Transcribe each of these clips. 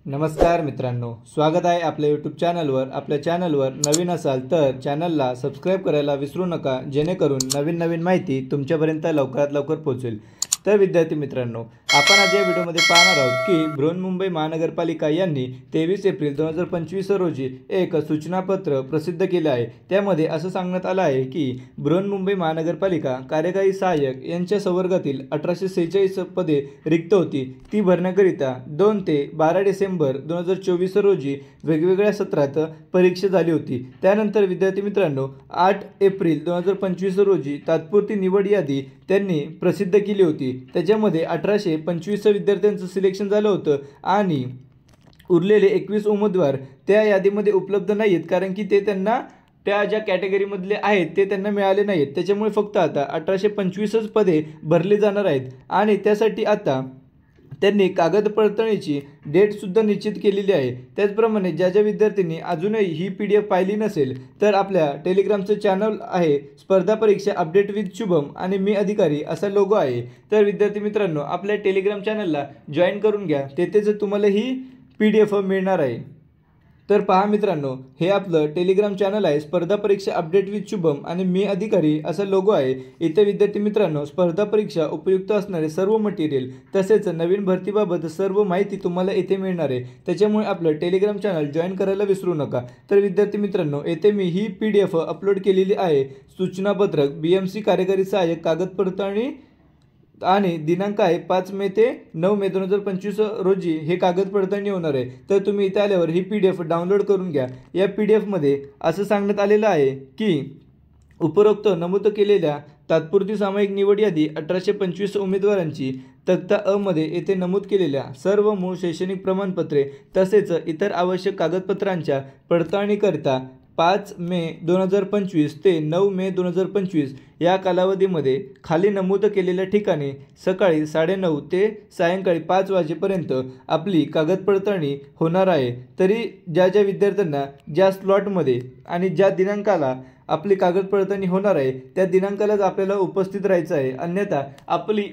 नमस्कार मित्रांनो, स्वागत आहे आपल्या यूट्यूब चॅनलवर। आपल्या चॅनलवर नवीन असाल तर चॅनलला सबस्क्राईब करायला विसरू नका, जेणेकरून नवीन माहिती तुमच्यापर्यंत लवकरात लवकर पोहोचेल। तर विद्यार्थी मित्रांनो, आपण आज या व्हिडिओमध्ये पाहणार आहोत की बृहन्मुंबई महानगरपालिका यांनी 23 एप्रिल 2025 रोजी एक सूचनापत्र प्रसिद्ध केले आहे। त्यामध्ये असं सांगण्यात आलं आहे की बृहन्मुंबई महानगरपालिका कार्यकारी सहाय्यक यांच्या संवर्गातील 1846 पदे रिक्त होती, ती भरण्याकरिता 2 ते 12 डिसेंबर 2024 रोजी वेगवेगळ्या सत्रात परीक्षा झाली होती। त्यानंतर विद्यार्थी मित्रांनो, 8 एप्रिल 2025 रोजी तात्पुरती निवड यादी त्यांनी प्रसिद्ध केली होती। त्याच्यामध्ये 1825 विद्यार्थ्यांचं सिलेक्शन झालं होतं आणि उरलेले 21 उमेदवार त्या यादीमध्ये उपलब्ध नाहीत, कारण की ते त्यांना त्या ज्या कॅटेगरीमधले आहेत ते त्यांना मिळाले नाहीत। त्याच्यामुळे फक्त आता 1825च पदे भरली जाणार आहेत आणि त्यासाठी आता त्यांनी कागद पडताळणीची डेटसुद्धा निश्चित केलेली आहे। त्याचप्रमाणे ज्या विद्यार्थ्यांनी अजूनही ही PDF पाहिली नसेल तर आपल्या टेलिग्रामचं चॅनल आहे स्पर्धा परीक्षा अपडेट विथ शुभम आणि मी अधिकारी असा लोगो आहे। तर विद्यार्थी मित्रांनो, आपल्या टेलिग्राम चॅनलला जॉईन करून घ्या, तेथेच तुम्हाला ही PDF मिळणार आहे। तर पहा मित्रांनो, हे आपलं टेलिग्राम चॅनल आहे स्पर्धा परीक्षा अपडेट विथ शुभम आणि मी अधिकारी असा लोगो आहे। इथे विद्यार्थी मित्रांनो, स्पर्धा परीक्षा उपयुक्त असणारे सर्व मटेरियल तसेच नवीन भरतीबाबत सर्व माहिती तुम्हाला इथे मिळणार आहे। त्याच्यामुळे आपलं टेलिग्राम चॅनल जॉईन करायला विसरू नका। तर विद्यार्थी मित्रांनो, येथे मी ही PDF अपलोड केलेली आहे। सूचनापत्रक BMC कार्यकारी सहाय्यक कागद पडताळणी आणि दिनांक आहे 5 मे ते 9 मे 2025 रोजी हे कागद पडताळणी होणार आहे। तर तुम्ही इथे आल्यावर ही PDF डाउनलोड करून घ्या। या PDF मध्ये असं सांगण्यात आलेलं आहे की उपरोक्त नमूद केलेल्या तात्पुरती सामायिक निवड यादी 1825 उमेदवारांची तक्ता अ मध्ये येथे नमूद केलेल्या सर्व मूळ शैक्षणिक प्रमाणपत्रे तसेच इतर आवश्यक कागदपत्रांच्या पडताळणीकरिता 5 मे 2025 ते 9 मे 2025 या कालावधीमध्ये खाली नमूद केलेल्या ठिकाणी सकाळी 9:30 ते सायंकाळी 5 वाजेपर्यंत आपली कागद पडताळणी होणार आहे। तरी ज्या विद्यार्थ्यांना ज्या स्लॉटमध्ये आणि ज्या दिनांकाला आपली कागद पडताळणी होणार आहे त्या दिनांकालाच आपल्याला उपस्थित राहायचं आहे, अन्यथा आपली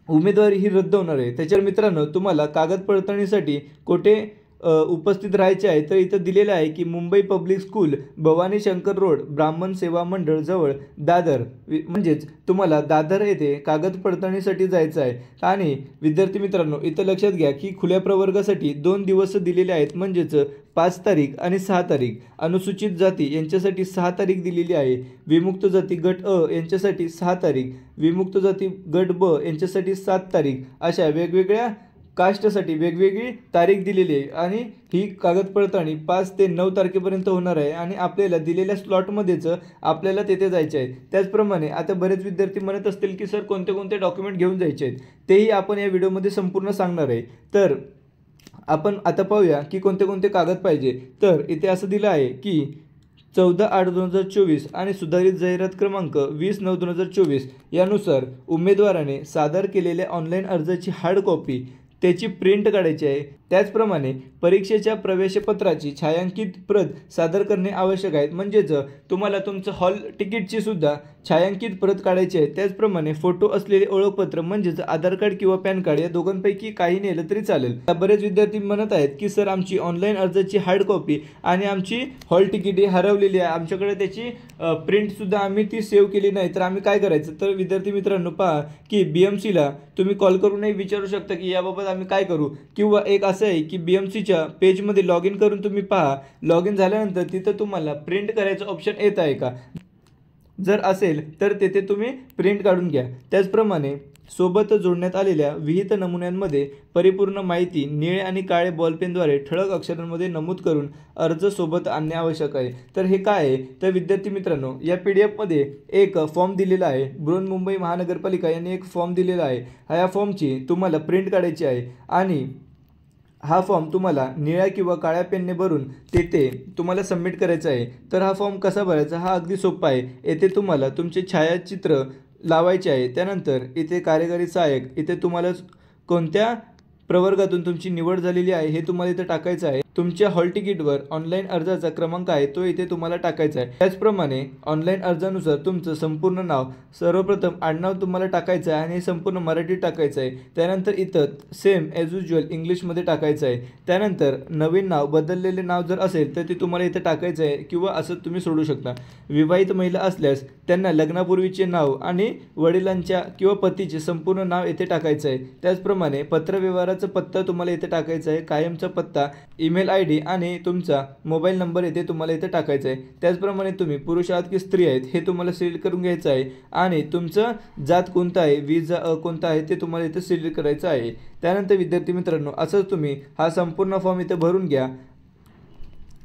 उमेदवारी ही रद्द होणार आहे। त्याच्यावर मित्रांनो, तुम्हाला कागद पडताळणीसाठी कुठे उपस्थित राहायचे आहे तर इथं दिलेलं आहे की Mumbai public school, Bhavani Shankar road, ब्राह्मण सेवा मंडळ जवळ, दादर। म्हणजेच तुम्हाला दादर येथे कागद पडताळणीसाठी जायचं आहे। आणि विद्यार्थी मित्रांनो, इथं लक्षात घ्या की खुल्या प्रवर्गासाठी 2 दिवस दिलेले आहेत, म्हणजेच 5 तारीख आणि 6 तारीख। अनुसूचित जाती यांच्यासाठी 6 तारीख दिलेली आहे। विमुक्त जाती गट अ यांच्यासाठी 6 तारीख, विमुक्त जाती गट ब यांच्यासाठी 7 तारीख, अशा वेगवेगळ्या कास्टसाठी वेगवेगळी तारीख दिलेली आहे। आणि ही कागद पडताळणी 5 ते 9 तारखेपर्यंत होणार आहे आणि आपल्याला दिलेल्या स्लॉटमध्येच आपल्याला तेथे जायचे आहे। त्याचप्रमाणे आता बरेच विद्यार्थी म्हणत असतील की सर कोणते डॉक्युमेंट घेऊन जायचे आहेत, तेही आपण या व्हिडिओमध्ये संपूर्ण सांगणार आहे। तर आपण आता पाहूया की कोणते कागद पाहिजे। तर इथे असं दिलं आहे की 14/8/2024 आणि सुधारित जाहिरात क्रमांक 20/9/2024 यानुसार उमेदवाराने सादर केलेल्या ऑनलाईन अर्जाची हार्ड कॉपी त्याची प्रिंट काढायची आहे। त्याचप्रमाणे परीक्षेच्या प्रवेशपत्राची छायांकित प्रत सादर करणे आवश्यक आहे, म्हणजेच तुम्हाला तुमचं हॉल तिकीटची सुद्धा छायांकित प्रत काढायची आहे। त्याचप्रमाणे फोटो असलेले ओळखपत्र म्हणजेच आधार कार्ड किंवा पॅन कार्ड या दोघांपैकी काही नेलं तरी चालेल। बरेच विद्यार्थी म्हणत आहेत की सर आमची ऑनलाईन अर्जाची हार्ड कॉपी आणि आमची हॉल तिकीट ही हरवलेली आहे, आमच्याकडे त्याची प्रिंटसुद्धा आम्ही ती सेव्ह केली नाही, तर आम्ही काय करायचं। तर विद्यार्थी मित्रांनो, पहा की BMCला तुम्ही कॉल करूनही विचारू शकता की याबाबत आम्ही काय करू, किंवा एक असं आहे की BMCच्या पेजमध्ये लॉग इन करून तुम्ही पहा, लॉग इन झाल्यानंतर तिथं तुम्हाला प्रिंट करायचं ऑप्शन येत आहे का, जर असेल तर तेथे तुम्ही प्रिंट काढून घ्या। त्याचप्रमाणे सोबत जोडण्यात आलेल्या विहित नमुन्यांमध्ये परिपूर्ण माहिती निळे आणि काळे बॉलपेनद्वारे ठळक अक्षरांमध्ये नमूद करून अर्ज सोबत आणणे आवश्यक आहे। तर हे काय आहे तर विद्यार्थी मित्रांनो, या PDF मध्ये एक फॉर्म दिलेला आहे। बृहन्मुंबई महानगरपालिका यांनी एक फॉर्म दिलेला आहे। या फॉर्मची तुम्हाला प्रिंट काढायची आहे आणि हा फॉर्म तुम्हाला निळ्या किंवा काळ्या पेनने भरून तेथे तुम्हाला सबमिट करायचा आहे। तर हा फॉर्म कसा भरायचा हा अगदी सोपा आहे। येथे तुम्हाला तुमचे छायाचित्र लावायचे आहे। त्यानंतर इथे कार्यकारी सहाय्यक, इथे तुम्हाला कोणत्या प्रवर्गातून तुमची निवड झालेली आहे हे तुम्हाला इथे टाकायचं आहे। तुमच्या हॉल तिकीटवर ऑनलाईन अर्जाचा क्रमांक आहे तो इथे तुम्हाला टाकायचा आहे। त्याचप्रमाणे ऑनलाईन अर्जानुसार तुमचं संपूर्ण नाव, सर्वप्रथम आडनाव तुम्हाला टाकायचं आहे आणि संपूर्ण मराठीत टाकायचं आहे। त्यानंतर इथं सेम ॲज युज्युअल इंग्लिशमध्ये टाकायचं आहे। त्यानंतर नवीन नाव, बदललेले नाव जर असेल तर ते तुम्हाला इथं टाकायचं आहे किंवा असं तुम्ही सोडू शकता। विवाहित महिला असल्यास त्यांना लग्नापूर्वीचे नाव आणि वडिलांच्या किंवा पतीचे संपूर्ण नाव इथे टाकायचं आहे। त्याचप्रमाणे पत्रव्यवहाराचा पत्ता तुम्हाला इथे टाकायचा आहे, कायमचा पत्ता, ईमेल ID आणि तुमचा मोबाईल नंबर इथे तुम्हाला इथे टाकायचा आहे। त्याचप्रमाणे तुम्ही पुरुष आहात की स्त्री आहेत हे तुम्हाला सिलेक्ट करून घ्यायचं आहे आणि तुमचं जात कोणता आहे, विजा कोणता आहे ते तुम्हाला इथे सिलेक्ट करायचं आहे। त्यानंतर विद्यार्थी मित्रांनो असंच तुम्ही हा संपूर्ण फॉर्म इथे भरून घ्या।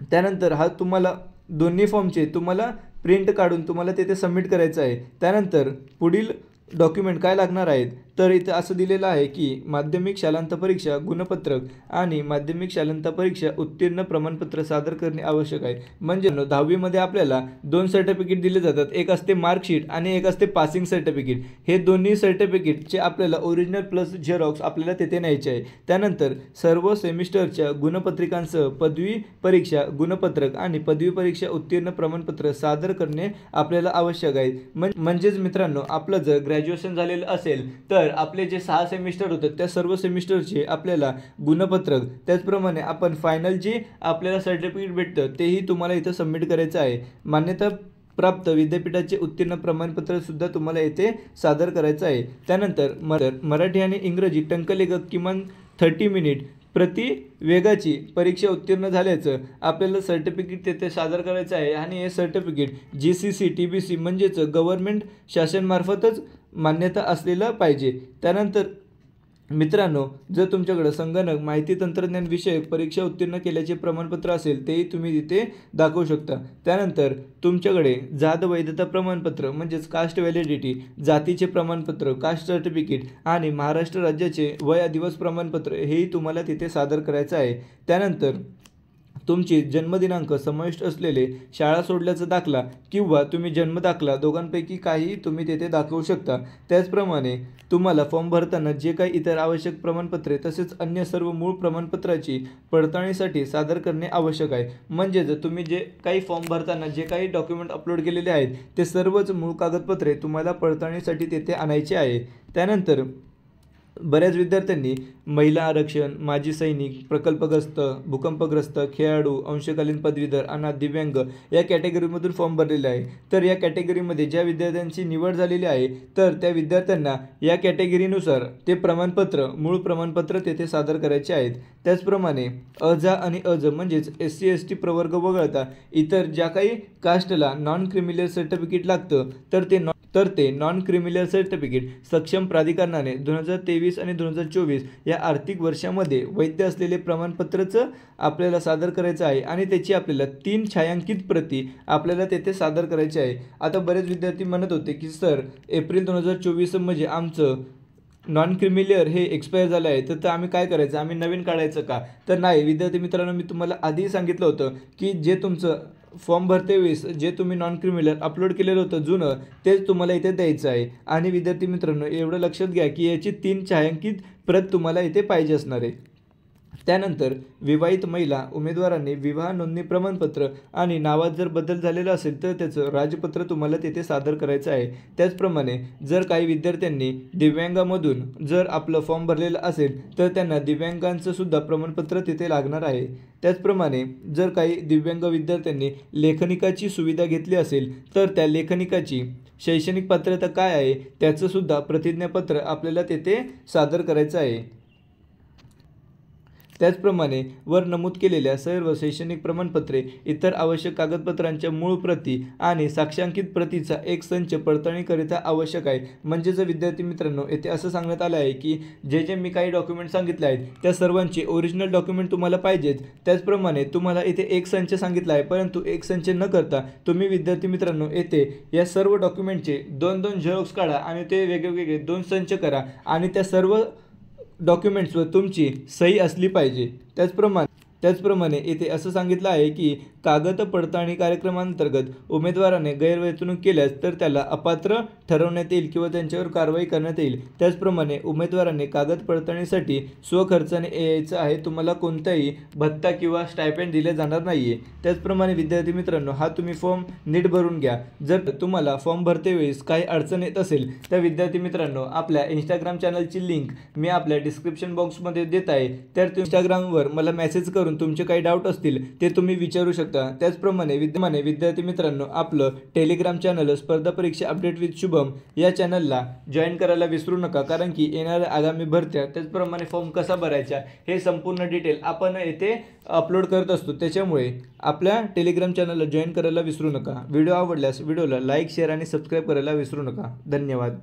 त्यानंतर हा तुम्हाला दोन्ही फॉर्मचे तुम्हाला प्रिंट काढून तुम्हाला तिथे सबमिट करायचं आहे। त्यानंतर पुढील डॉक्युमेंट काय लागणार आहेत तर इथं असं दिलेलं आहे की माध्यमिक शालांत परीक्षा गुणपत्रक आणि माध्यमिक शालांत परीक्षा उत्तीर्ण प्रमाणपत्र सादर करणे आवश्यक आहे। म्हणजे 10वी मध्ये आपल्याला 2 सर्टिफिकेट दिले जातात, एक असते मार्कशीट आणि एक असते पासिंग सर्टिफिकेट। हे दोन्ही सर्टिफिकेटचे आपल्याला ओरिजिनल प्लस झेरॉक्स आपल्याला तिथे न्यायचे आहे। त्यानंतर सर्व सेमिस्टरच्या गुणपत्रिकांसह पदवी परीक्षा गुणपत्रक आणि पदवी परीक्षा उत्तीर्ण प्रमाणपत्र सादर करणे आपल्याला आवश्यक आहे। म्हणजेच मित्रांनो आपलं जर ग्रॅज्युएशन झालेलं असेल तर आपले जे 6 सेमिस्टर होतात त्या सर्व सेमिस्टरचे आपल्याला गुणपत्रक, त्याचप्रमाणे आपण फायनल जे आपल्याला सर्टिफिकेट भेटतं तेही तुम्हाला इथं सबमिट करायचं आहे। मान्यता प्राप्त विद्यापीठाचे उत्तीर्ण प्रमाणपत्र सुद्धा तुम्हाला येथे सादर करायचं आहे। त्यानंतर मराठी आणि इंग्रजी टंकलेखक किमान 30 मिनिट प्रति वेगाची परीक्षा उत्तीर्ण झाल्याचं आपल्याला सर्टिफिकेट तेथे सादर करायचं आहे आणि हे सर्टिफिकेट GCC TBC म्हणजेच गव्हर्नमेंट शासनमार्फतच मान्यता असलेलं पाहिजे। त्यानंतर मित्रांनो जर तुमच्याकडे संगणक माहिती तंत्रज्ञान विषयक परीक्षा उत्तीर्ण केल्याचे प्रमाणपत्र असेल तेही तुम्ही तिथे दाखवू शकता। त्यानंतर तुमच्याकडे जात वैधता प्रमाणपत्र म्हणजेच कास्ट व्हॅलिडिटी, जातीचे प्रमाणपत्र, कास्ट सर्टिफिकेट आणि महाराष्ट्र राज्याचे वय दिवस प्रमाणपत्र हेही तुम्हाला तिथे सादर करायचं आहे। त्यानंतर तुमची जन्मदिनांक समाविष्ट असलेले शाळा सोडल्याचा दाखला किंवा तुम्ही जन्म दाखला दोघांपैकी काही तुम्ही तेथे दाखवू शकता। त्याचप्रमाणे तुम्हाला फॉर्म भरताना जे काही इतर आवश्यक प्रमाणपत्रे तसेच अन्य सर्व मूळ प्रमाणपत्राची पडताळणीसाठी सादर करणे आवश्यक आहे। म्हणजेच तुम्ही जे काही फॉर्म भरताना जे काही डॉक्युमेंट अपलोड केलेले आहेत ते सर्वच मूळ कागदपत्रे तुम्हाला पडताळणीसाठी तेथे आणायचे आहे। त्यानंतर बऱ्याच विद्यार्थ्यांनी महिला आरक्षण, माजी सैनिक, प्रकल्पग्रस्त, भूकंपग्रस्त, खेळाडू, अंशकालीन पदवीधर, अनाथ, दिव्यांग या कॅटेगरीमधून फॉर्म भरलेले आहे। तर या कॅटेगरीमध्ये ज्या विद्यार्थ्यांची निवड झालेली आहे तर त्या विद्यार्थ्यांना या कॅटेगरीनुसार ते प्रमाणपत्र, मूळ प्रमाणपत्र तेथे सादर करायचे आहेत। त्याचप्रमाणे अजा आणि अज म्हणजेच SC ST प्रवर्ग वगळता इतर ज्या काही कास्टला नॉन क्रिमिनल सर्टिफिकेट लागतं तर ते नॉन क्रिमिनल सर्टिफिकेट सक्षम प्राधिकरणाने 2023 आणि 2024 या आर्थिक वर्षामध्ये वैध असलेले प्रमाणपत्रच आपल्याला सादर करायचं आहे आणि त्याची आपल्याला 3 छायांकित प्रती आपल्याला तेथे सादर करायची आहे। आता बरेच विद्यार्थी म्हणत होते की सर एप्रिल 2024 म्हणजे आमचं नॉन क्रिमिलियर हे एक्सपायर झालं आहे तर आम्ही काय करायचं, आम्ही नवीन काढायचं का? तर नाही विद्यार्थी मित्रांनो, मी तुम्हाला आधी सांगितलं होतं की जे तुमचं फॉर्म भरते वेळेस जे तुम्ही नॉन क्रिमिनल अपलोड केलेलं होतं जुनं तेच तुम्हाला इथे द्यायचं आहे। आणि विद्यार्थी मित्रांनो एवढं लक्षात घ्या की याची 3 छायांकित प्रत तुम्हाला इथे पाहिजे असणार आहे। त्यानंतर विवाहित महिला उमेदवारांनी विवाह नोंदणी प्रमाणपत्र आणि नावात जर बदल झालेला असेल तर त्याचं राजपत्र तुम्हाला तेथे सादर करायचं आहे। त्याचप्रमाणे जर काही विद्यार्थ्यांनी दिव्यांगामधून जर आपलं फॉर्म भरलेलं असेल तर त्यांना दिव्यांगांचं सुद्धा प्रमाणपत्र तिथे लागणार आहे। त्याचप्रमाणे जर काही दिव्यांग विद्यार्थ्यांनी लेखनिकाची सुविधा घेतली असेल तर त्या लेखनिकाची शैक्षणिक पात्रता काय आहे त्याचं सुद्धा प्रतिज्ञापत्र आपल्याला तेथे सादर करायचं आहे। त्याचप्रमाणे वर नमूद केलेल्या सर्व शैक्षणिक प्रमाणपत्रे, इतर आवश्यक कागदपत्रांच्या मूळ प्रती आणि साक्षांकित प्रतीचा एक संच पडताळणीकरिता आवश्यक आहे। म्हणजे जर विद्यार्थी मित्रांनो येथे असं सांगण्यात आलं आहे की जे मी काही डॉक्युमेंट सांगितले आहेत त्या सर्वांचे ओरिजिनल डॉक्युमेंट तुम्हाला पाहिजेत। त्याचप्रमाणे तुम्हाला इथे एक संच सांगितला आहे परंतु एक संच न करता तुम्ही विद्यार्थी मित्रांनो येथे या सर्व डॉक्युमेंटचे 2-2 झेरॉक्स काढा आणि ते वेगवेगळे 2 संच करा आणि त्या सर्व डॉक्युमेंट्सवर तुमची सही असली पाहिजे। त्याचप्रमाणे येथे असं सांगितलं आहे की कागद पडताळणी कार्यक्रमांतर्गत उमेदवाराने गैरवर्तणूक केल्यास तर त्याला अपात्र ठरवण्यात येईल किंवा त्यांच्यावर कारवाई करण्यात येईल। त्याचप्रमाणे उमेदवाराने कागद पडताळणीसाठी स्वखर्चाने यायचं आहे, तुम्हाला कोणताही भत्ता किंवा स्टायपेंड दिले जाणार नाहीये। त्याचप्रमाणे विद्यार्थी मित्रांनो, हा तुम्ही फॉर्म नीट भरून घ्या। जर तुम्हाला फॉर्म भरते वेळेस काही अडचण येत असेल तर विद्यार्थी मित्रांनो, आपल्या इंस्टाग्राम चॅनलची लिंक मी आपल्या डिस्क्रिप्शन बॉक्समध्ये देत आहे, तर तुम्ही इंस्टाग्रामवर मला मेसेज करून तुमचे काही डाऊट असतील ते तुम्ही विचारू शकता। त्याचप्रमाणे विद्यार्थी मित्रांनो, आपलं टेलिग्राम चॅनल स्पर्धा परीक्षा अपडेट विथ शुभम या चॅनलला जॉईन करायला विसरू नका, कारण की येणाऱ्या आगामी भरत्या त्याचप्रमाणे फॉर्म कसा भरायचा हे संपूर्ण डिटेल आपण येथे अपलोड करत असतो। त्याच्यामुळे आपल्या टेलिग्राम चॅनलला जॉईन करायला विसरू नका। व्हिडिओ आवडल्यास व्हिडिओला लाईक, शेअर आणि सबस्क्राईब करायला विसरू नका। धन्यवाद।